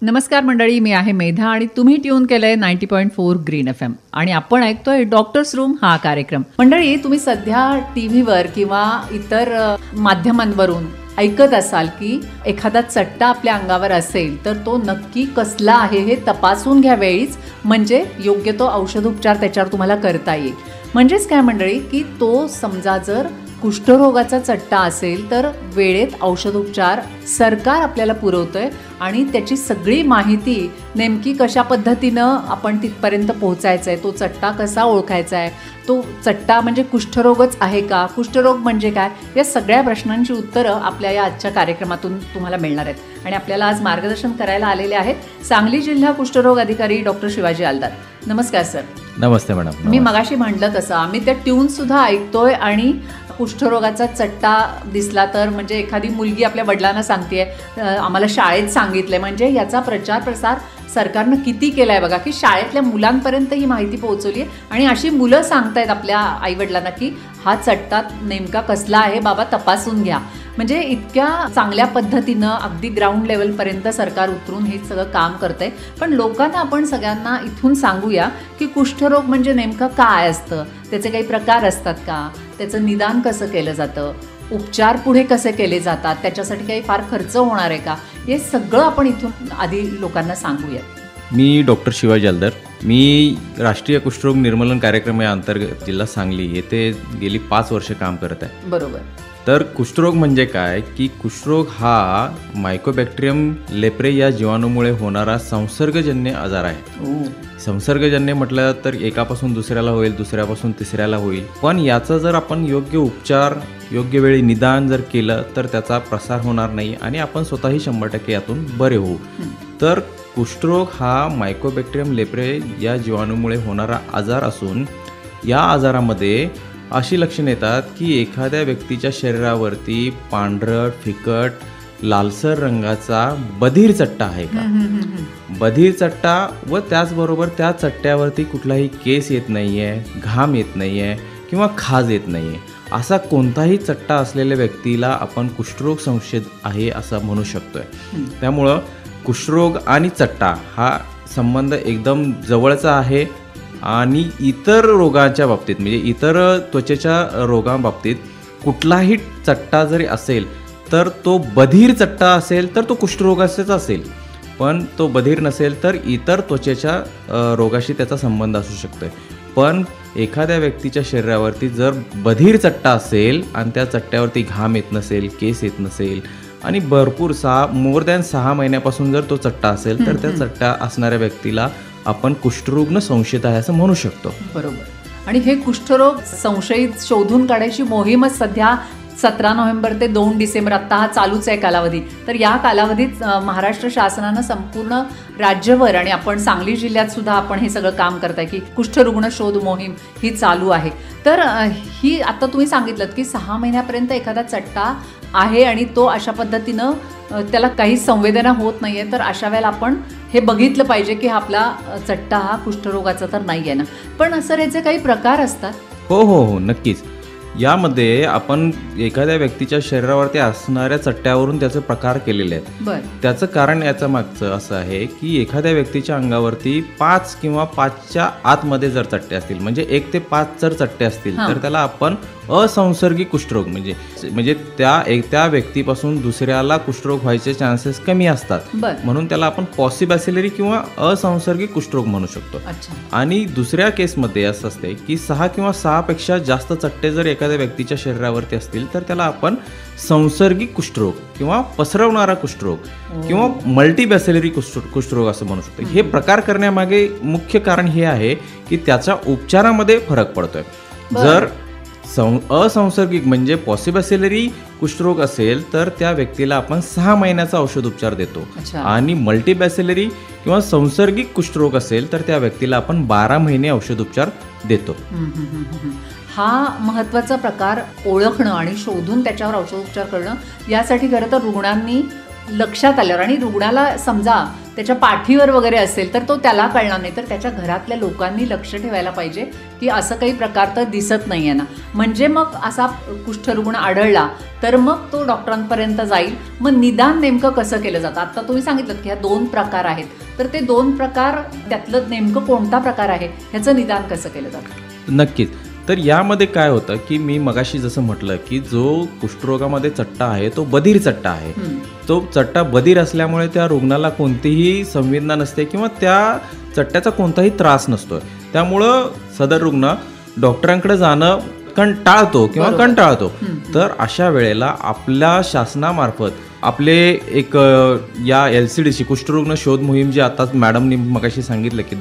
नमस्कार मंडळी, मी आहे मेधा आणि तुम्ही ट्यून केलंय 90.4 ग्रीन FM आणि आपण ऐकतोय डॉक्टर्स रूम हा कार्यक्रम. मंडळी, तुम्ही सध्या टीव्हीवर किंवा इतर माध्यमांवरून ऐकत असाल की एखादा चट्टा आपल्या अंगावर असेल तर तो नक्की कसला आहे हे तपासून घ्या वेळीच, म्हणजे योग्य तो औषधोपचार त्याच्यावर तुम्हाला करता येईल. म्हणजेच काय मंडळी, की तो समजा जर कुष्ठरोगाचा चट्टा असेल तर वेळेत औषधोपचार सरकार आपल्याला पुरवतंय आणि त्याची सगळी माहिती नेमकी कशा पद्धतीनं आपण तिथपर्यंत पोहोचायचं आहे, तो चट्टा कसा ओळखायचा आहे, तो चट्टा म्हणजे कुष्ठरोगच आहे का, कुष्ठरोग म्हणजे काय, या सगळ्या प्रश्नांची उत्तरं आपल्या या आजच्या कार्यक्रमातून तुम्हाला मिळणार आहेत. आणि आपल्याला आज मार्गदर्शन करायला आलेले आहेत सांगली जिल्हा कुष्ठरोग अधिकारी डॉक्टर शिवाजी आलदार. नमस्कार सर. नमस्ते मॅडम. मी मगाशी म्हटलं तसं आम्ही त्या ट्यूनसुद्धा ऐकतोय आणि कुष्ठरोगाचा चट्टा दिसला तर म्हणजे एखादी मुलगी आपल्या वडिलांना सांगतेय, आम्हाला शाळेत सांगितलंय, म्हणजे याचा प्रचार प्रसार सरकारनं किती केला आहे बघा, की शाळेतल्या मुलांपर्यंत ही माहिती पोहोचवली आहे आणि अशी मुलं सांगतायत आपल्या आईवडिलांना की हा चट्टा नेमका कसला आहे बाबा, तपासून घ्या. म्हणजे इतक्या चांगल्या पद्धतीनं अगदी ग्राउंड लेवलपर्यंत सरकार उतरून हे सगळं काम करतंय. पण लोकांना आपण सगळ्यांना इथून सांगूया की कुष्ठरोग म्हणजे नेमकं काय असतं, त्याचे काही प्रकार असतात का, त्याचं निदान कसं केलं जातं, उपचार पुढे कसे केले जातात, त्याच्यासाठी काही फार खर्च होणार आहे का, हे सगळं आपण इथून आधी लोकांना सांगूया. मी डॉक्टर शिवाजी आलदार. मी राष्ट्रीय कुष्ठरोग निर्मूलन कार्यक्रम या अंतर्गत जिल्हा सांगली येथे गेली 5 वर्ष काम करत आहे. बरोबर. तर कुष्ठरोग म्हणजे काय, की कुष्ठरोग हा मायकोबॅक्टेरियम लेप्रे या जीवाणूमुळे होणारा संसर्गजन्य आजार आहे. संसर्गजन्य म्हटलं तर एकापासून दुसऱ्याला होईल, दुसऱ्यापासून तिसऱ्याला होईल. पण याचा जर आपण योग्य उपचार योग्य वेळी निदान जर केलं तर त्याचा प्रसार होणार नाही आणि आपण स्वतःही 100% यातून बरे होऊ. तर कुष्ठरोग हा मायकोबॅक्टेरियम लेप्रे या जीवाणूमुळे होणारा आजार असून या आजारामध्ये अशी लक्षणे येतात की एखाद्या व्यक्तीच्या शरीरावरती पांढरट फिकट लालसर रंगाचा बधीर चट्टा आहे का, बधीर चट्टा, व त्याचबरोबर त्या चट्ट्यावरती कुठलाही केस येत नाही आहे, घाम येत नाही आहे किंवा खाज येत नाही आहे, असा कोणताही चट्टा असलेल्या व्यक्तीला आपण कुष्ठरोग संशयित आहे असं म्हणू शकतोय. त्यामुळं कुष्ठरोग आणि चट्टा हा संबंध एकदम जवळचा आहे आणि इतर रोगांच्या बाबतीत म्हणजे इतर त्वचेच्या रोगांबाबतीत कुठलाही चट्टा जरी असेल तर तो बधीर चट्टा असेल तर तो कुष्ठरोगाचाच असेल, पण तो बधीर नसेल तर इतर त्वचेच्या रोगाशी त्याचा संबंध असू शकतो. पण एखाद्या व्यक्तीच्या शरीरावरती जर बधीर चट्टा असेल आणि त्या चट्ट्यावरती घाम येत नसेल, केस येत नसेल आणि भरपूर मोर दॅन 6 महिन्यापासून जर तो चट्टा असेल तर त्या चट्टा असणाऱ्या व्यक्तीला आपण कुष्ठरोग संशयित आहे असं म्हणू शकतो. बरोबर. आणि हे कुष्ठरोग संशयित शोधून काढायची मोहीमच सध्या 17 नोव्हेंबर ते 2 डिसेंबर आत्ता हा चालूच आहे कालावधी. तर या कालावधीत महाराष्ट्र शासनानं संपूर्ण राज्यभर आणि आपण सांगली जिल्ह्यात सुद्धा आपण हे सगळं काम करताय की कुष्ठरुग्ण शोध मोहीम ही चालू आहे. तर ही आता तुम्ही सांगितलं की 6 महिन्यापर्यंत एखादा चट्टा आहे आणि तो अशा पद्धतीनं त्याला काही संवेदना होत नाही आहे, तर अशा वेळेला आपण हे बघितलं पाहिजे की आपला चट्टा हा कुष्ठरोगाचा तर नाही आहे ना. पण सर याचे काही प्रकार असतात? हो, नक्कीच. यामध्ये आपण एखाद्या व्यक्तीच्या शरीरावरती असणाऱ्या चट्ट्यावरून त्याचे प्रकार केलेले आहेत. त्याचं कारण याचं मागचं असं आहे की एखाद्या व्यक्तीच्या अंगावरती 5 किंवा 5च्या आतमध्ये जर चट्टे असतील, म्हणजे 1 ते 5 जर चट्टे असतील तर त्याला आपण असंसर्गिक कुष्ठरोग म्हणजे त्या व्यक्तीपासून दुसऱ्याला कुष्ठरोग व्हायचे चान्सेस कमी असतात, म्हणून त्याला आपण पॉसिबॅसिलरी किंवा असंसर्गिक कुष्ठरोग म्हणू शकतो. आणि दुसऱ्या केसमध्ये असं असते की 6 किंवा 6 पेक्षा जास्त चट्टे जर एखाद्या व्यक्तीच्या शरीरावरती असतील तर त्याला आपण संसर्गिक कुष्ठरोग किंवा पसरवणारा कुष्ठरोग किंवा मल्टीबॅसिलरी कुष्ठरोग असं म्हणू शकतो. हे प्रकार करण्यामागे मुख्य कारण हे आहे की त्याच्या उपचारामध्ये फरक पडतोय. जर असंसर्गिक म्हणजे पॉसिबॅसिलरी कुष्ठरोग असेल तर त्या व्यक्तीला आपण 6 महिन्याचा औषधोपचार देतो आणि मल्टीबॅसिलरी किंवा संसर्गिक कुष्ठरोग असेल तर त्या व्यक्तीला आपण 12 महिने औषधोपचार देतो. हा महत्त्वाचा प्रकार ओळखणं आणि शोधून त्याच्यावर औषधोपचार करणं, यासाठी खरं तर रुग्णांनी लक्षात आल्यावर आणि रुग्णाला समजा त्याच्या पाठीवर वगैरे असेल तर तो त्याला कळणार नाही, तर त्याच्या घरातल्या लोकांनी लक्ष ठेवायला पाहिजे की असं काही प्रकार तर दिसत नाही आहे ना. म्हणजे मग असा कुष्ठरुग्ण आढळला तर मग तो डॉक्टरांपर्यंत जाईल. मग निदान नेमकं कसं केलं जातं? आता तुम्ही सांगितलं की ह्या 2 प्रकार आहेत, तर ते 2 प्रकार त्यातलं नेमकं कोणता प्रकार आहे ह्याचं निदान कसं केलं जातं? नक्कीच. तर यामध्ये काय होतं की मी मगाशी जसं म्हटलं की जो कुष्ठरोगामध्ये चट्टा आहे तो बधीर चट्टा आहे. तो चट्टा बधीर असल्यामुळे त्या रुग्णाला कोणतीही संवेदना नसते किंवा त्या चट्ट्याचा कोणताही त्रास नसतोय. त्यामुळं सदर रुग्ण डॉक्टरांकडे जाणं टाळतो किंवा कंटाळतो. तर अशा वेळेला आपल्या शासनामार्फत आपले एक या LCDC कुष्ठरुग्ण शोध मोहीम जी आता मॅडमनी मगाशी सांगितलं की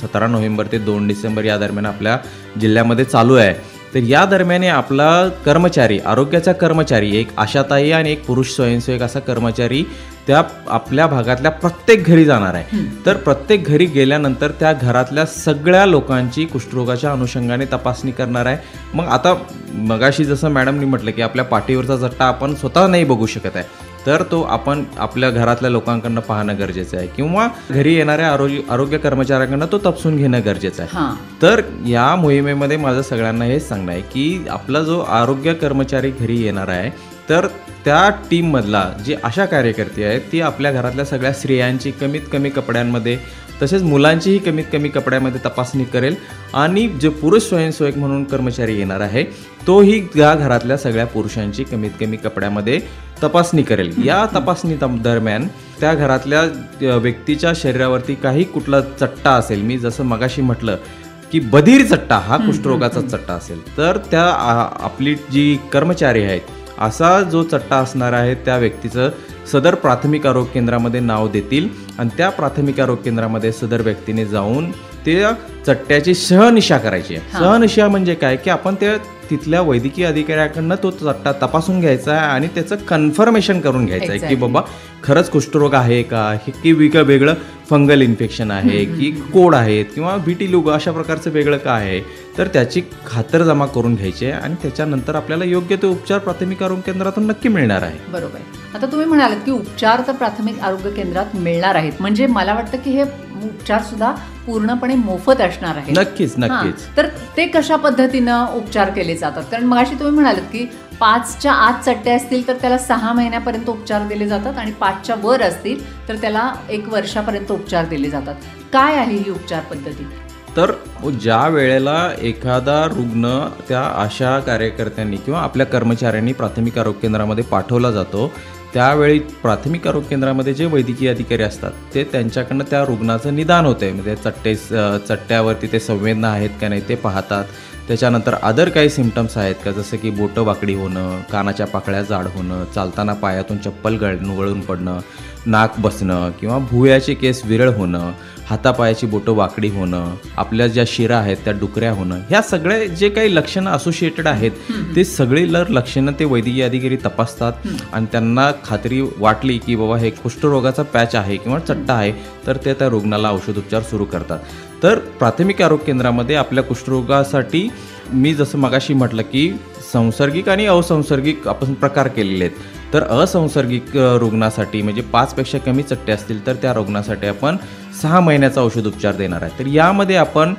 17 नोव्हेंबर ते 2 डिसेंबर या दरम्यान आपल्या जिल्ह्यामध्ये चालू आहे. तर या दरम्यान आपला कर्मचारी, आरोग्याचा कर्मचारी, एक आशाताई आणि एक पुरुष स्वयंसेवक असा कर्मचारी त्या आपल्या भागातल्या प्रत्येक घरी जाणार आहे. तर प्रत्येक घरी गेल्यानंतर त्या घरातल्या सगळ्या लोकांची कुष्ठरोगाच्या अनुषंगाने तपासणी करणार आहे. मग आता मगाशी जसं मॅडमनी म्हटलं की आपल्या पाठीवरचा चट्टा आपण स्वतः नाही बघू शकत आहे, तर तो आपण आपल्या घरातल्या लोकांकडनं पाहणं गरजेचं आहे किंवा घरी येणाऱ्या आरोग्य कर्मचाऱ्यांकडनं तो तपासून घेणं गरजेचं आहे. तर या मोहिमेमध्ये माझं सगळ्यांना हेच सांगणं आहे की आपला जो आरोग्य कर्मचारी घरी येणार आहे तर त्या टीममधला जी आशा कार्यकर्ती आहे ती आपल्या घरातल्या सगळ्या स्त्रियांची कमीत कमी कपड्यांमध्ये तसेच मुलांचीही कमीत कमी कपड्यामध्ये तपासणी करेल आणि जे पुरुष स्वयंसेवक म्हणून कर्मचारी येणार आहे तोही या घरातल्या सगळ्या पुरुषांची कमीत कमी कपड्यामध्ये तपासणी करेल. या तपासणी दरम्यान त्या घरातल्या व्यक्तीच्या शरीरावरती काही कुठला चट्टा असेल, मी जसं मगाशी म्हटलं की बधीर चट्टा हा कुष्ठरोगाचा चट्टा असेल तर त्या आपली जी कर्मचारी आहेत असा जो चट्टा असणार आहे त्या व्यक्तीचं सदर प्राथमिक आरोग्य केंद्रामध्ये नाव देतील आणि त्या प्राथमिक आरोग्य केंद्रामध्ये सदर व्यक्तीने जाऊन त्या चट्ट्याची शहनिशा करायची आहे. शहनिशा म्हणजे काय की आपण त्या तिथल्या वैद्यकीय अधिकाऱ्याकडनं तो चट्टा तपासून घ्यायचा आहे आणि त्याचं कन्फर्मेशन करून घ्यायचं आहे की बाबा खरंच कुष्ठरोग आहे का, की वेगळं फंगल इन्फेक्शन आहे की कोड आहेत किंवा विटिलिगो अशा प्रकारचं वेगळं का आहे, तर त्याची खातरजमा करून घ्यायची आहे आणि त्याच्यानंतर आपल्याला योग्य ते उपचार प्राथमिक आरोग्य केंद्रातून नक्की मिळणार आहे. बरोबर. आता तुम्ही म्हणालात की उपचार तर प्राथमिक आरोग्य केंद्रात मिळणार आहेत, म्हणजे मला वाटतं की हे उपचार सुद्धा पूर्णपणे मोफत असणार आहे. नक्कीच नक्कीच. तर ते कशा पद्धतीनं उपचार केले जातात? कारण मगाशी तुम्ही म्हणालात की 5च्या आत चट्टे असतील तर त्याला 6 महिन्यापर्यंत उपचार दिले जातात आणि 5च्या वर असतील तर त्याला 1 वर्षापर्यंत उपचार दिले जातात. काय आहे ही उपचार पद्धती? तर ज्या वेळेला एखादा रुग्ण त्या आशा कार्यकर्त्यांनी किंवा आपल्या कर्मचाऱ्यांनी प्राथमिक आरोग्य केंद्रामध्ये पाठवला जातो त्यावेळी प्राथमिक आरोग्य केंद्रामध्ये जे वैद्यकीय अधिकारी असतात ते त्यांच्याकडनं त्या रुग्णाचं निदान होते. म्हणजे चट्ट्यावरती ते संवेदना आहेत का नाही ते पाहतात. त्याच्यानंतर अदर काही सिम्पटम्स आहेत का, जसं की बोटं वाकडी होणं, कानाच्या पाकळ्या जाड होणं, चालताना पायातून चप्पल गळून पडणं, नाक बसणं किंवा भुवयाचे केस विरळ होणं, हातापायाची बोटं वाकडी होणं, आपल्या ज्या शिरा आहेत त्या डुकऱ्या होणं, ह्या सगळे जे काही लक्षणं असोसिएटेड आहेत ते सगळी लक्षणं ते वैद्यकीय अधिकारी तपासतात आणि त्यांना खात्री वाटली की बाबा हे कुष्ठरोगाचा पॅच आहे किंवा चट्टा आहे तर ते त्या रुग्णाला औषधोपचार सुरू करतात. तर प्राथमिक आरोग्य केंद्रामध्ये आपल्या कुष्ठरोगासाठी मी जसं मगाशी म्हटलं की संसर्गिक आणि असंसर्गिक आपण प्रकार केलेले आहेत. तर असंसर्गिक रुग्णासाठी म्हणजे 5पेक्षा कमी चट्टे असतील तर त्या रुग्णासाठी आपण 6 महिन्याचा औषधोपचार देणार आहे. तर यामध्ये आपण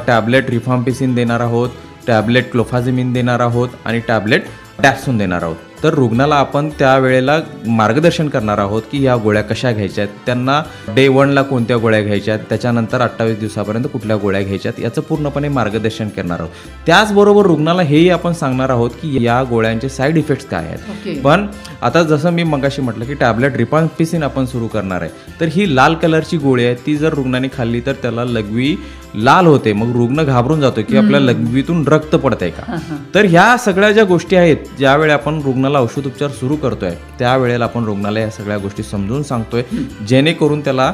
टॅबलेट रिफाम्पिसिन देणार आहोत, टॅबलेट क्लोफाझेमिन देणार आहोत आणि टॅबलेट डॅप्सून देणार आहोत. तर रुग्णाला आपण त्यावेळेला मार्गदर्शन करणार आहोत की या गोळ्या कशा घ्यायच्यात, त्यांना डे 1ला कोणत्या गोळ्या घ्यायच्यात, त्याच्यानंतर 28 दिवसापर्यंत कुठल्या गोळ्या घ्यायच्यात याचं पूर्णपणे मार्गदर्शन करणार आहोत. त्याचबरोबर रुग्णाला हेही आपण सांगणार आहोत की या गोळ्यांचे साईड इफेक्ट्स काय आहेत. पण आता जसं मी मगाशी म्हटलं की टॅबलेट रिफाम्पिसिन आपण सुरू करणार आहे, तर ही लाल कलरची गोळी आहे, ती जर रुग्णाने खाल्ली तर त्याला लघवी लाल होते, मग रुग्ण घाबरून जातो की आपल्या लघवीतून रक्त पडतंय का. तर ह्या सगळ्या ज्या गोष्टी आहेत ज्यावेळी आपण रुग्णाला औषधोपचार सुरू करतोय त्यावेळेला आपण रुग्णाला या सगळ्या गोष्टी समजून सांगतोय जेणेकरून त्याला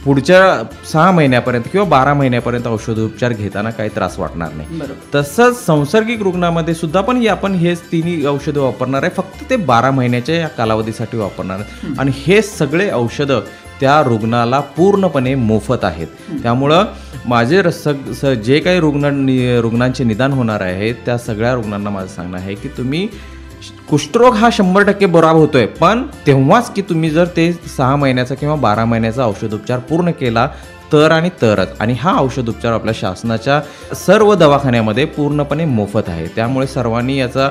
पुढच्या 6 महिन्यापर्यंत किंवा 12 महिन्यापर्यंत औषधोपचार घेताना काही त्रास वाटणार नाही. तसंच संसर्गिक रुग्णामध्ये सुद्धा पण आपण हेच तिन्ही औषधं वापरणार आहे, फक्त ते 12 महिन्याच्या या कालावधीसाठी वापरणार आहे आणि हे सगळे औषधं त्या रुग्णाला पूर्णपणे मोफत आहेत. त्यामुळं माझे जे काही रुग्णांचे निदान होणार आहे त्या सगळ्या रुग्णांना माझं सांगणं आहे की तुम्ही कुष्ठरोग हा 100% बरा होतोय, पण तेव्हाच की तुम्ही जर ते 6 महिन्याचा किंवा 12 महिन्याचा औषधोपचार पूर्ण केला तर आणि तरच. आणि हा औषधोपचार आपल्या शासनाच्या सर्व दवाखान्यामध्ये पूर्णपणे मोफत आहे. त्यामुळे सर्वांनी याचा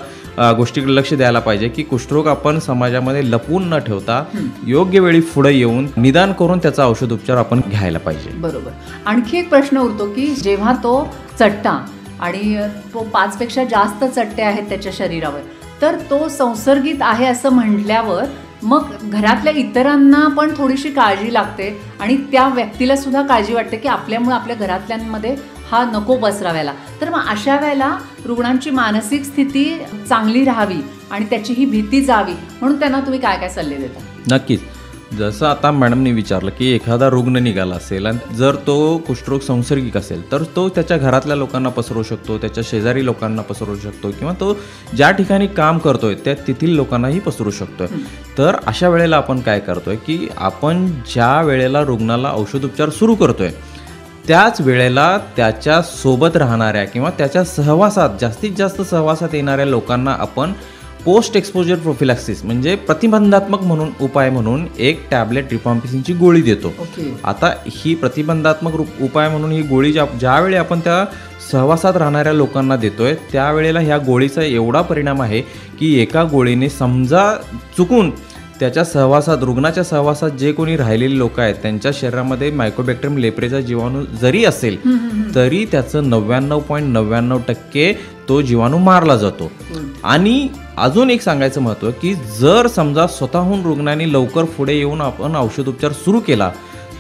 गोष्टीकडे लक्ष द्यायला पाहिजे की कुष्ठरोग आपण समाजामध्ये लपवून न ठेवता योग्य वेळी पुढे येऊन निदान करून त्याचा औषधोपचार आपण घ्यायला पाहिजे. बरोबर. आणखी एक प्रश्न उरतो की जेव्हा तो चट्टा आणि तो 5 पेक्षा जास्त चट्टे आहेत त्याच्या शरीरावर, तर तो संसर्गित आहे असं म्हटल्यावर मग घरातल्या इतरांना पण थोडीशी काळजी लागते आणि त्या व्यक्तीला सुद्धा काळजी वाटते की आपल्यामुळे आपल्या घरातल्यांमध्ये हा नको पसरावायला. तर मग अशा वेळेला रुग्णांची मानसिक स्थिती चांगली राहावी आणि त्याची ही भीती जावी म्हणून त्यांना तुम्ही काय काय सल्ले देता? नक्कीच. जसं आता मॅडमनी विचारलं की एखादा रुग्ण निघाला असेल आणि जर तो कुष्ठरोग संसर्गिक असेल तर तो त्याच्या घरातल्या लोकांना पसरवू शकतो, त्याच्या शेजारी लोकांना पसरवू शकतो किंवा तो ज्या ठिकाणी काम करतोय त्या तेथील लोकांनाही पसरू शकतोय. तर अशा वेळेला आपण काय करतोय की आपण ज्या वेळेला रुग्णाला औषधोपचार सुरू करतोय त्याच वेळेला त्याच्या सोबत राहणाऱ्या किंवा त्याच्या सहवासात जास्तीत जास्त सहवासात येणाऱ्या लोकांना आपण पोस्ट एक्सपोजर प्रोफिलॅक्सिस म्हणजे प्रतिबंधात्मक म्हणून उपाय म्हणून एक टॅबलेट रिफॉम्पिसिनची गोळी देतो. आता ही प्रतिबंधात्मक उपाय म्हणून ही गोळी ज्यावेळी आपण त्या सहवासात राहणाऱ्या लोकांना देतोय त्यावेळेला ह्या गोळीचा एवढा परिणाम आहे की एका गोळीने समजा चुकून त्याच्या सहवासात रुग्णाच्या सहवासात जे कोणी राहिलेले लोक आहेत त्यांच्या शरीरामध्ये मायकोबॅक्टेरियम लेप्रेचा जीवाणू जरी असेल तरी त्याचं 99.99% तो जीवाणू मारला जातो. आणि अजून एक सांगायचं महत्त्व की जर समजा स्वतःहून रुग्णाने लवकर पुढे येऊन आपण औषधोपचार सुरू केला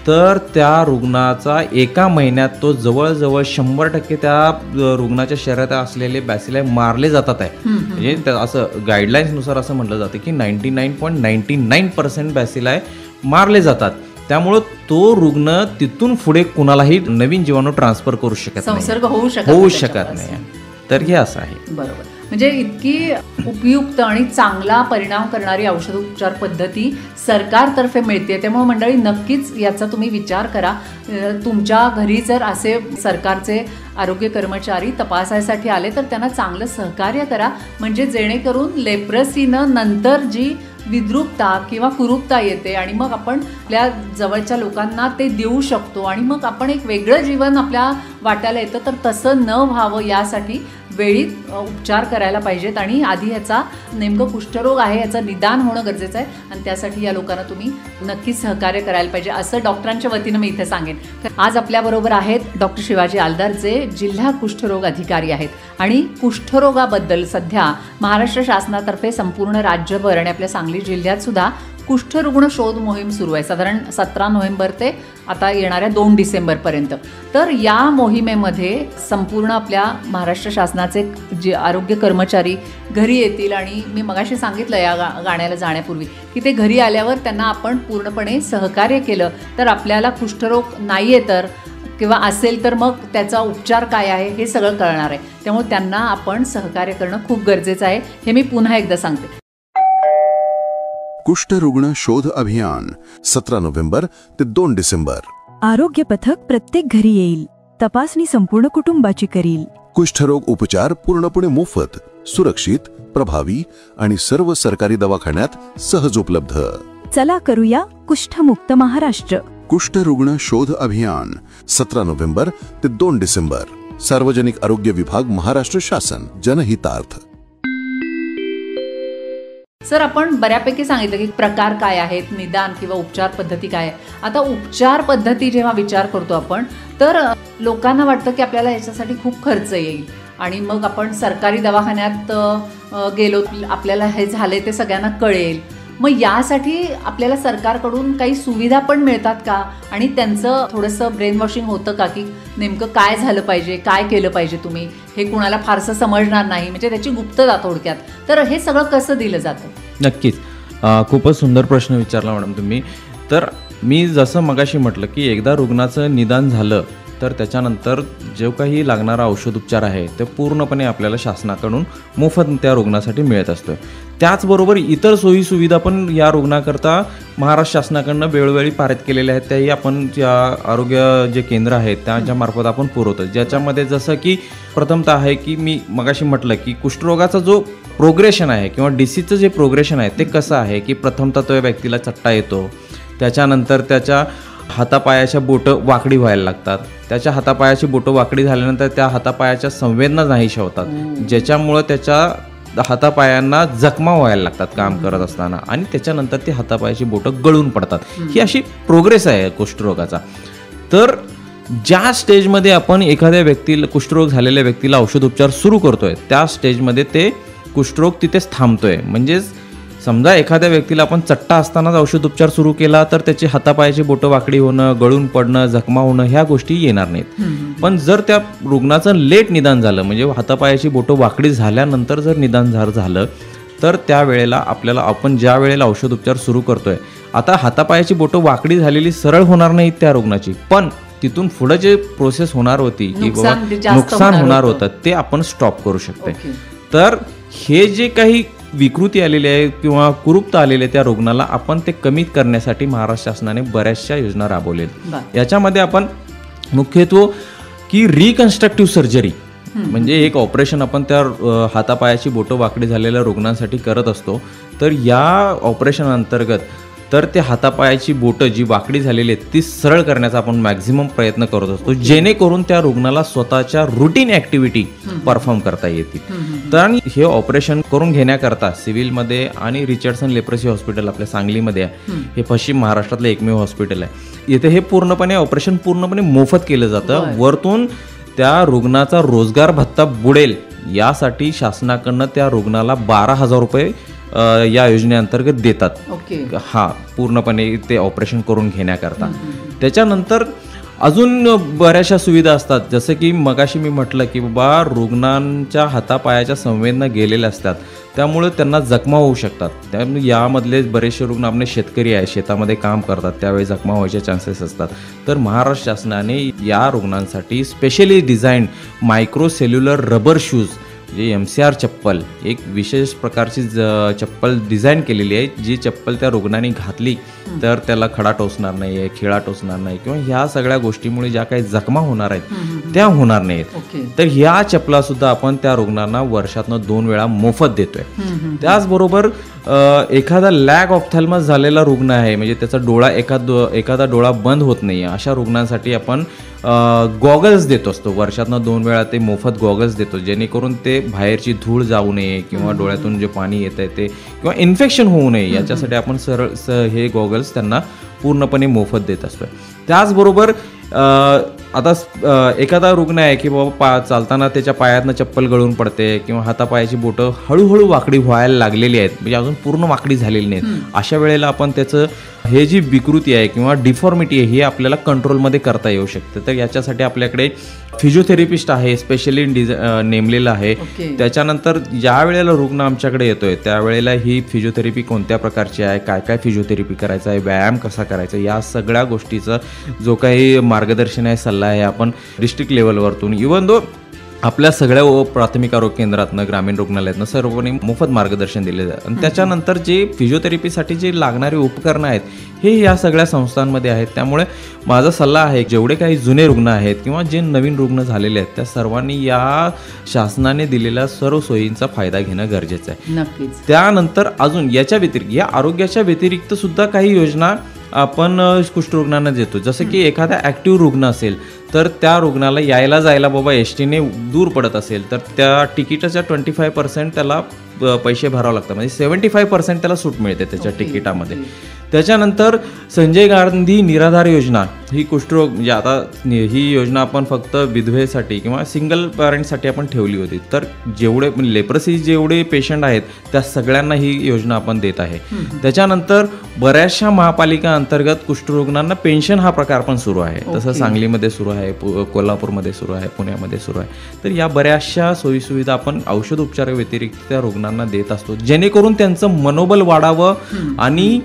तर त्या रुग्णाचा एका महिन्यात तो जवळजवळ 100% त्या रुग्णाच्या शरीरात असलेले बॅसिलाई मारले जातात आहे. म्हणजे असं गाईडलाईन्सनुसार असं म्हटलं जातं की 99.99% बॅसिलाई मारले जातात. त्यामुळं तो रुग्ण तिथून पुढे कुणालाही नवीन जीवाणू ट्रान्सफर करू शकत नाही, संसर्ग होऊ शकत नाही. तर हे असं आहे. बरोबर. म्हणजे इतकी उपयुक्त आणि चांगला परिणाम करणारी औषधोपचार पद्धती सरकारतर्फे मिळते. त्यामुळे मंडळी नक्कीच याचा तुम्ही विचार करा. तुमच्या घरी जर असे सरकारचे आरोग्य कर्मचारी तपासायसाठी आले तर त्यांना चांगलं सहकार्य करा, म्हणजे जेणेकरून लेप्रेसीनं नंतर जी विद्रुपता किंवा कुरूपता येते आणि मग आपण आपल्या जवळच्या लोकांना ते देऊ शकतो आणि मग आपण एक वेगळं जीवन आपल्या वाट्याला येतं. तर तसं न व्हावं यासाठी वेळीत उपचार करायला पाहिजेत आणि आधी ह्याचा नेमकं कुष्ठरोग आहे याचं निदान होणं गरजेचं आहे आणि त्यासाठी या लोकांना तुम्ही नक्कीच सहकार्य करायला पाहिजे असं डॉक्टरांच्या वतीनं मी इथे सांगेन. आज आपल्याबरोबर आहेत डॉक्टर शिवाजी आलदार जे जिल्हा कुष्ठरोग अधिकारी आहेत आणि कुष्ठरोगाबद्दल सध्या महाराष्ट्र शासनातर्फे संपूर्ण राज्यभर आणि आपल्या सांगली जिल्ह्यात सुद्धा कुष्ठरुग्ण शोध मोहीम सुरू आहे. साधारण 17 नोव्हेंबर ते आता येणाऱ्या 2 डिसेंबरपर्यंत. तर या मोहिमेमध्ये संपूर्ण आपल्या महाराष्ट्र शासनाचे जे आरोग्य कर्मचारी घरी येतील आणि मी मगाशी सांगितलं या गाण्याला जाण्यापूर्वी की ते घरी आल्यावर त्यांना आपण पूर्णपणे सहकार्य केलं तर आपल्याला कुष्ठरोग नाही आहे तर किंवा असेल तर मग त्याचा उपचार काय आहे हे सगळं कळणार आहे. त्यामुळे त्यांना आपण सहकार्य करणं खूप गरजेचं आहे हे मी पुन्हा एकदा सांगते. कुष्ठरुग्ण शोध अभियान 17 नोव्हेंबर ते 2 डिसेंबर. आरोग्य पथक प्रत्येक घरी येईल, तपासणी संपूर्ण कुटुंबाची करील. कुष्ठरोग उपचार पूर्णपणे मोफत, सुरक्षित, प्रभावी आणि सर्व सरकारी दवाखान्यात सहज उपलब्ध. चला करूया कुष्ठमुक्त महाराष्ट्र. कुष्ठरुग्ण शोध अभियान 17 नोव्हेंबर ते 2 डिसेंबर. सार्वजनिक आरोग्य विभाग, महाराष्ट्र शासन, जनहितार्थ. सर, आपण बऱ्यापैकी सांगितलं की प्रकार काय आहेत, निदान किंवा उपचार पद्धती काय आहे. आता उपचार पद्धती जेव्हा विचार करतो आपण तर लोकांना वाटतं की आपल्याला याच्यासाठी खूप खर्च येईल आणि मग आपण सरकारी दवाखान्यात गेलो आपल्याला हे झाले ते सगळ्यांना कळेल. मग यासाठी आपल्याला सरकारकडून काही सुविधा पण मिळतात का आणि त्यांचं थोडंसं ब्रेन वॉशिंग होतं का की नेमकं काय झालं पाहिजे, काय केलं पाहिजे तुम्ही, हे कुणाला फारसं समजणार नाही, म्हणजे त्याची गुप्तता थोडक्यात. तर हे सगळं कसं दिलं जातं? नक्कीच खूपच सुंदर प्रश्न विचारला मॅडम तुम्ही. तर मी जसं मगाशी म्हटलं की एकदा रुग्णाचं निदान झालं तर त्याच्यानंतर जो काही लागणारा औषधोपचार आहे ते पूर्णपणे आपल्याला शासनाकडून मोफत त्या रुग्णासाठी मिळत असतो. त्याचबरोबर इतर सोयीसुविधा पण या रुग्णाकरता महाराष्ट्र शासनाकडनं वेळोवेळी पारित केलेल्या आहेत. त्याही आपण ज्या आरोग्य जे केंद्र आहेत त्याच्यामार्फत आपण पुरवतो, ज्याच्यामध्ये जसं की प्रथमतः आहे की मी मगाशी म्हटलं की कुष्ठरोगाचा जो प्रोग्रेशन आहे किंवा डिसीजचं जे प्रोग्रेशन आहे ते कसं आहे की प्रथमतः त्या व्यक्तीला चट्टा येतो, त्याच्यानंतर त्याच्या हातापायाच्या बोटं वाकडी व्हायला लागतात, त्याच्या हातापायाची बोटं वाकडी झाल्यानंतर त्या हातापायाच्या संवेदना नाहीशा होतात, ज्याच्यामुळं त्याच्या हातापायांना जखमा व्हायला लागतात काम करत असताना आणि त्याच्यानंतर ती हातापायाची बोटं गळून पडतात. ही अशी प्रोग्रेस आहे कुष्ठरोगाचा. तर ज्या स्टेजमध्ये आपण एखाद्या व्यक्तीला कुष्ठरोग झालेल्या व्यक्तीला औषधोपचार सुरू करतोय त्या स्टेजमध्ये ते कुष्ठरोग तिथेच थांबतोय. म्हणजेच समजा एखाद्या व्यक्तीला आपण चट्टा असतानाच औषधोपचार सुरू केला तर त्याची हातापायाची बोटं वाकडी होणं, गळून पडणं, जखमा होणं ह्या गोष्टी येणार नाहीत. पण जर त्या रुग्णाचं लेट निदान झालं म्हणजे हातापायाची बोटं वाकडी झाल्यानंतर जर निदान झालं तर त्यावेळेला आपल्याला आपण ज्या वेळेला औषधोपचार सुरू करतोय, आता हातापायाची बोटं वाकडी झालेली सरळ होणार नाहीत त्या रुग्णाची, पण तिथून पुढे जे प्रोसेस होणार होती की बाबा नुकसान होणार होतं ते आपण स्टॉप करू शकते. तर हे जे काही विकृती आलेली आहे किंवा कुरूपता आलेली आहे त्या रुग्णाला आपण ते कमी करण्यासाठी महाराष्ट्र शासनाने बऱ्याचशा योजना राबवलेल्या. याच्यामध्ये आपण मुख्यत्वे की रिकन्स्ट्रक्टिव्ह सर्जरी म्हणजे एक ऑपरेशन आपण त्या हातापायाची बोटं वाकडी झालेल्या रुग्णांसाठी करत असतो. तर या ऑपरेशन अंतर्गत तर ते हातापायाची बोटं जी वाकडी झालेली आहेत ती सरळ करण्याचा आपण मॅक्झिमम प्रयत्न करत असतो, जेणेकरून त्या रुग्णाला स्वतःच्या रुटीन ॲक्टिव्हिटी परफॉर्म करता येतील. तर हे ऑपरेशन करून घेण्याकरता सिव्हिलमध्ये आणि रिचर्डसन लेप्रसी हॉस्पिटल आपल्या सांगलीमध्ये आहे, हे पश्चिम महाराष्ट्रातलं एकमेव हॉस्पिटल आहे. येथे हे पूर्णपणे ऑपरेशन पूर्णपणे मोफत केलं जातं. वरतून त्या रुग्णाचा रोजगार भत्ता बुडेल यासाठी शासनाकडनं त्या रुग्णाला 12,000 रुपये या योजनेअंतर्गत देतात. हा पूर्णपणे ते ऑपरेशन करून घेण्याकरता. त्याच्यानंतर अजून बऱ्याचशा सुविधा असतात, जसं की मगाशी मी म्हटलं की बाबा रुग्णांच्या हातापायाच्या संवेदना गेलेल्या असतात त्यामुळे त्यांना जखमा होऊ शकतात. त्यामुळे यामधले बरेचसे रुग्ण आपले शेतकरी आहे, शेतामध्ये काम करतात, त्यावेळी जखमा व्हायचे चान्सेस असतात. तर महाराष्ट्र शासनाने या रुग्णांसाठी स्पेशली डिझाईन मायक्रोसेल्युलर रबर शूज जे MCR चप्पल एक विशेष प्रकारची चप्पल डिझाईन केलेली आहे, जी चप्पल त्या रुग्णाने घातली तर त्याला खडा टोचणार नाही आहे, खिळा टोचणार नाही किंवा ह्या सगळ्या गोष्टीमुळे ज्या काही जखमा होणार आहेत त्या होणार नाहीत. तर ह्या चपला सुद्धा आपण त्या रुग्णांना वर्षातनं 2 वेळा मोफत देतोय. त्याचबरोबर एखादा लॅग ऑफ्थॅल्मस झालेला रुग्ण आहे म्हणजे त्याचा डोळा एखादा डोळा बंद होत नाही, अशा रुग्णांसाठी आपण गॉगल्स देत असतो. वर्षातनं 2 वेळा ते मोफत गॉगल्स देतो, जेणेकरून ते बाहेरची धूळ जाऊ नये किंवा डोळ्यातून जे पाणी येत आहे ते किंवा इन्फेक्शन होऊ नये याच्यासाठी आपण सरळ हे गॉगल्स त्यांना पूर्णपणे मोफत देत असतो. त्याचबरोबर आता एखादा रुग्ण आहे की बाबा चालताना त्याच्या पायातनं चप्पल गळून पडते किंवा हातापायाची बोटं हळूहळू वाकडी व्हायला लागलेली आहेत, म्हणजे अजून पूर्ण वाकडी झालेली नाहीत, अशा वेळेला आपण त्याचं हे जी विकृती आहे किंवा डिफॉर्मिटी आहे हे आपल्याला कंट्रोलमध्ये करता येऊ शकते. तर याच्यासाठी आपल्याकडे फिजिओथेरपिस्ट आहे, स्पेशली नेमलेलं आहे. त्याच्यानंतर ज्या वेळेला रुग्ण आमच्याकडे येतोय त्यावेळेला ही फिजिओथेरपी कोणत्या प्रकारची आहे, काय काय फिजिओथेरपी करायचं आहे, व्यायाम कसा करायचा, या सगळ्या गोष्टीचं जो काही मार्गदर्शन आहे, सल्ला आहे, आपण डिस्ट्रिक्ट लेवलवरतून इव्हन दो आपल्या सगळ्या प्राथमिक आरोग्य केंद्रातनं ग्रामीण रुग्णालयातनं सर्वपणे मोफत मार्गदर्शन दिले जातं. आणि त्याच्यानंतर जे फिजिओथेरपीसाठी जे लागणारी उपकरणं आहेत हे या सगळ्या संस्थांमध्ये आहेत. त्यामुळे माझा सल्ला आहे जेवढे काही जुने रुग्ण आहेत किंवा जे नवीन रुग्ण झालेले आहेत त्या सर्वांनी या शासनाने दिलेल्या सर्व सोयींचा फायदा घेणं गरजेचं आहे. नक्कीच. त्यानंतर अजून याच्या व्यतिरिक्त या आरोग्याच्या व्यतिरिक्त सुद्धा काही योजना आपण कुष्ठरुग्णांना देतो. जसं की एखादा ॲक्टिव्ह रुग्ण असेल तर त्या रुग्णाला यायला जायला बाबा एसटीने दूर पडत असेल तर त्या तिकिटाच्या 25% त्याला पैसे भरावे लागतात, म्हणजे 75% त्याला सूट मिळते त्याच्या तिकिटामध्ये. त्याच्यानंतर संजय गांधी निराधार योजना ही कुष्ठरोग म्हणजे आता ही योजना आपण फक्त विधवेसाठी किंवा सिंगल पॅरेंटसाठी आपण ठेवली होती. तर जेवढे लेप्रसी जेवढे पेशंट आहेत त्या सगळ्यांना ही योजना आपण देत आहे. त्याच्यानंतर बऱ्याचशा महापालिका अंतर्गत कुष्ठरुग्णांना पेन्शन हा प्रकार पण सुरू आहे. तसं सांगलीमध्ये सुरू आहे, कोल्हापूरमध्ये सुरू आहे, पुण्यामध्ये सुरू आहे. तर या बऱ्याचशा सोयीसुविधा आपण औषध उपचारा व्यतिरिक्त त्या रुग्णांना देत असतो, जेणेकरून त्यांचं मनोबल वाढावं आणि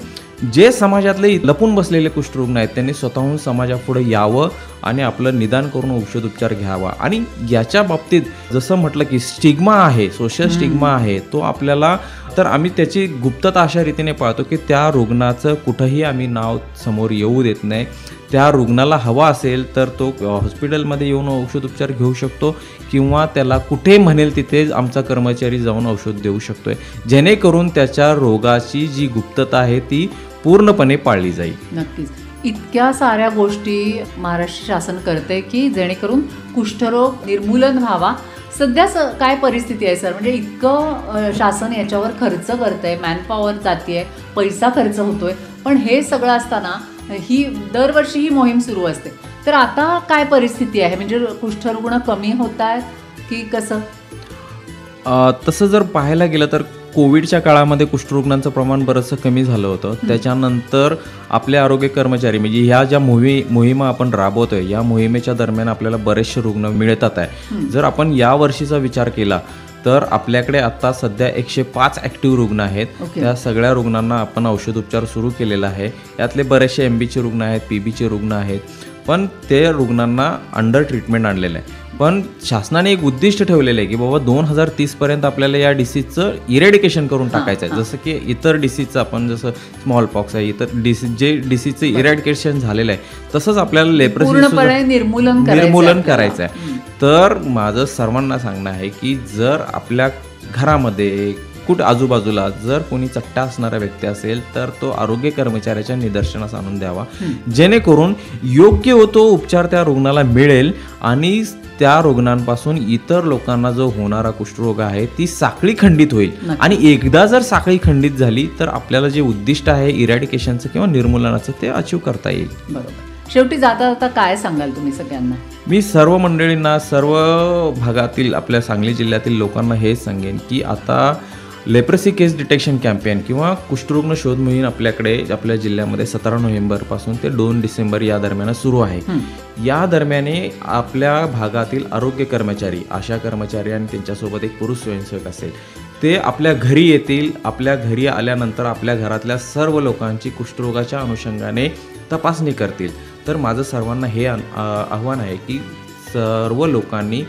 जे समाजातले लपून बसलेले कुष्ठरुग्ण आहेत त्यांनी स्वतःहून समाजापुढे यावं आणि आपलं निदान करून औषधोपचार घ्यावा. आणि याच्या बाबतीत जसं म्हटलं की स्टिग्मा आहे, सोशल स्टिग्मा आहे, तो आपल्याला तर आम्ही त्याची गुप्तता अशा रीतीने पाळतो की त्या रुग्णाचं कुठंही आम्ही नाव समोर येऊ देत नाही. त्या रुग्णाला हवा असेल तर तो हॉस्पिटलमध्ये येऊन औषधोपचार घेऊ शकतो किंवा त्याला कुठे म्हणेल तिथे आमचा कर्मचारी जाऊन औषध देऊ शकतोय, जेणेकरून त्याच्या रोगाची जी गुप्तता आहे ती पूर्णपणे पाळली जाईल. नक्कीच. इतक्या साऱ्या गोष्टी महाराष्ट्र शासन करते की जेणेकरून कुष्ठरोग निर्मूलन व्हावा. सध्या काय परिस्थिती आहे सर? म्हणजे इतकं शासन याच्यावर खर्च करतंय, मॅनपॉवर जातीये, पैसा खर्च होतोय, पण हे सगळं असताना ही दरवर्षी ही मोहीम सुरू असते. तर आता काय परिस्थिती आहे? म्हणजे कुष्ठरुग्ण कमी होत आहेत की कसं? तसं जर पाहायला गेलं तर कोविडच्या काळामध्ये कुष्ठरुग्णांचं प्रमाण बरंचसं कमी झालं होतं. त्याच्यानंतर आपले आरोग्य कर्मचारी म्हणजे ह्या ज्या मोहिमा आपण राबवतोय या मोहिमेच्या दरम्यान आपल्याला बरेचसे रुग्ण मिळतात आहे. जर आपण या वर्षीचा विचार केला तर आपल्याकडे आता सध्या 105 ॲक्टिव्ह रुग्ण आहेत. त्या सगळ्या रुग्णांना आपण औषधोपचार सुरू केलेला आहे. यातले बरेचसे MBचे रुग्ण आहेत, PBचे रुग्ण आहेत, पण ते रुग्णांना अंडर ट्रीटमेंट आणलेलं आहे. पण शासनाने एक उद्दिष्ट ठेवलेलं आहे की बाबा 2030 पर्यंत आपल्याला या डिसीजचं इरेडिकेशन करून टाकायचं आहे. जसं की इतर डिसीजचं आपण जसं स्मॉल पॉक्स आहे, इतर डिसीज जे डिसीजचं इरेडिकेशन झालेलं आहे तसंच आपल्याला लेप्रोसी निर्मूलन करायचं आहे. तर माझं सर्वांना सांगणं आहे की जर आपल्या घरामध्ये कुठं आजूबाजूला जर कोणी चट्टा असणारा व्यक्ती असेल तर तो आरोग्य कर्मचाऱ्याच्या निदर्शनास आणून द्यावा, जेणेकरून योग्य तो उपचार त्या रुग्णाला मिळेल आणि त्या रुग्णांपासून इतर लोकांना जो होणारा कुष्ठरोग आहे ती साखळी खंडित होईल. आणि एकदा जर साखळी खंडित झाली तर आपल्याला जे उद्दिष्ट आहे इरॅडिकेशनचं किंवा निर्मूलनाचं ते अचीव करता येईल. बरोबर. शेवटी जाता जाता काय सांगाल तुम्ही सगळ्यांना? मी सर्व मंडळींना, सर्व भागातील आपल्या सांगली जिल्ह्यातील लोकांना हेच सांगेन की आता लेप्रेसी केस डिटेक्शन कॅम्पेन किंवा कुष्ठरुग्ण शोध मोहीम आपल्याकडे आपल्या जिल्ह्यामध्ये 17 नोव्हेंबरपासून ते 2 डिसेंबर या दरम्यान सुरू आहे. या दरम्याने आपल्या भागातील आरोग्य कर्मचारी, आशा कर्मचारी आणि त्यांच्यासोबत एक पुरुष स्वयंसेवक असेल, ते आपल्या घरी येतील. आपल्या घरी आल्यानंतर आपल्या घरातल्या सर्व लोकांची कुष्ठरोगाच्या अनुषंगाने तपासणी करतील. तर माझं सर्वांना हे आव्हान आहे की सर्व लोकांनी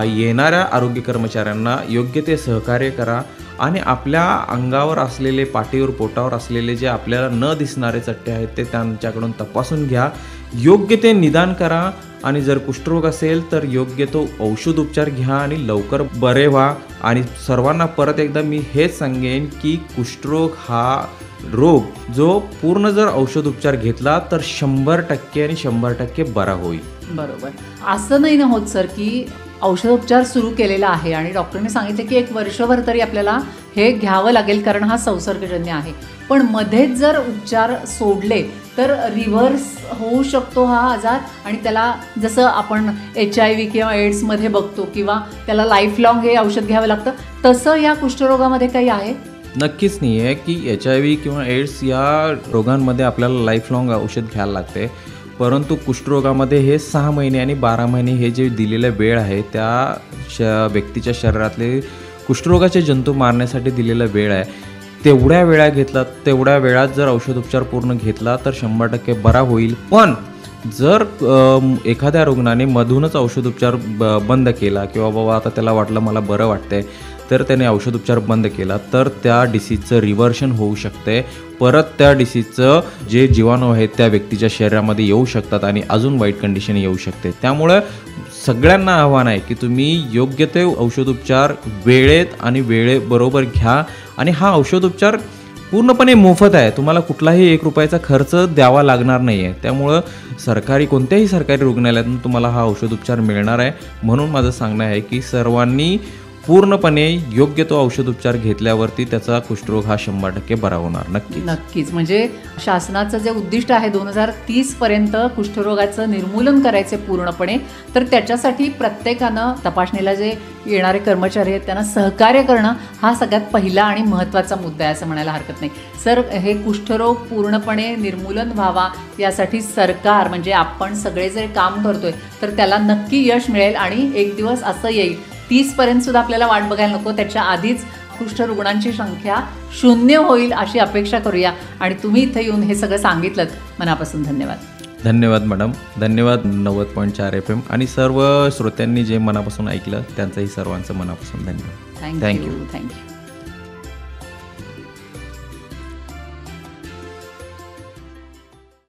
येणाऱ्या आरोग्य कर्मचाऱ्यांना योग्य ते सहकार्य करा आणि आपल्या अंगावर असलेले, पाठीवर पोटावर असलेले जे आपल्याला न दिसणारे चट्टे आहेत ते त्यांच्याकडून तपासून घ्या, योग्य ते निदान करा आणि जर कुष्ठरोग असेल तर योग्य तो औषधोपचार घ्या आणि लवकर बरे व्हा. आणि सर्वांना परत एकदा मी हेच सांगेन की कुष्ठरोग हा रोग जो पूर्ण जर औषधोपचार घेतला तर 100% आणि 100% बरा होईल. बरोबर. असं नाही ना होत सर की औषधोपचार सुरू केलेला आहे आणि डॉक्टरने सांगितले की 1 वर्षभर तरी आपल्याला हे घ्यावं लागेल कारण हा संसर्गजन्य आहे, पण मध्येच जर उपचार सोडले तर रिव्हर्स होऊ शकतो हा आजार आणि त्याला जसं आपण HIV किंवा एड्समध्ये बघतो किंवा त्याला लाईफ लॉंग हे औषध घ्यावं लागतं, तसं या कुष्ठरोगामध्ये काही आहे? नक्कीच नाही आहे की HIV किंवा एड्स या रोगांमध्ये आपल्याला लाईफ लॉंग औषध घ्यायला लागते, परंतु कुष्ठरोगामध्ये हे 6 महिने आणि 12 महिने हे जे दिलेलं वेळ आहे त्या व्यक्तीच्या शरीरातले कुष्ठरोगाचे जंतू मारण्यासाठी दिलेला वेळ आहे. तेवढ्या वेळा घेतला, तेवढ्या वेळात जर औषधोपचार पूर्ण घेतला तर 100% बरा होईल. पण जर एखाद्या रुग्णाने मधूनच औषधोपचार बंद केला किंवा बाबा आता त्याला वाटलं मला बरं वाटतंय तर त्याने औषधोपचार बंद केला तर त्या डिसीजचं रिव्हर्शन होऊ शकते. परत त्या डिसीजचं जे जीवाणू आहेत त्या व्यक्तीच्या शरीरामध्ये येऊ शकतात आणि अजून वाईट कंडिशन येऊ शकते. त्यामुळं सगळ्यांना आव्हान आहे की तुम्ही योग्य ते औषधोपचार वेळेत आणि वेळेबरोबर घ्या आणि हा औषधोपचार पूर्णपणे मोफत आहे. तुम्हाला कुठलाही 1 रुपयाचा खर्च द्यावा लागणार नाही आहे. त्यामुळं कोणत्याही सरकारी रुग्णालयातून तुम्हाला हा औषधोपचार मिळणार आहे. म्हणून माझं सांगणं आहे की सर्वांनी पूर्णपणे योग्य तो औषधोपचार घेतल्यावरती त्याचा कुष्ठरोग हा 100% बरा होणार. नक्कीच. म्हणजे शासनाचं जे उद्दिष्ट आहे 2030 पर्यंत कुष्ठरोगाचं निर्मूलन करायचे पूर्णपणे, तर त्याच्यासाठी प्रत्येकानं तपासणीला जे येणारे कर्मचारी आहेत त्यांना सहकार्य करणं हा सगळ्यात पहिला आणि महत्त्वाचा मुद्दा आहे असं म्हणायला हरकत नाही. सर, हे कुष्ठरोग पूर्णपणे निर्मूलन व्हावा यासाठी सरकार म्हणजे आपण सगळे जे काम करतोय तर त्याला नक्की यश मिळेल आणि एक दिवस असं येईल 30 पर्यंत सुद्धा आपल्याला वाट बघायला नको, त्याच्या आधीच कुष्ठरुग्णांची संख्या 0 होईल अशी अपेक्षा करूया. आणि तुम्ही इथं येऊन हे सगळं सांगितलं, मनापासून धन्यवाद. धन्यवाद मॅडम. धन्यवाद 90.4 FM आणि सर्व श्रोत्यांनी जे मनापासून ऐकलं त्यांचंही सर्वांचं मनापासून धन्यवाद. थँक्यू.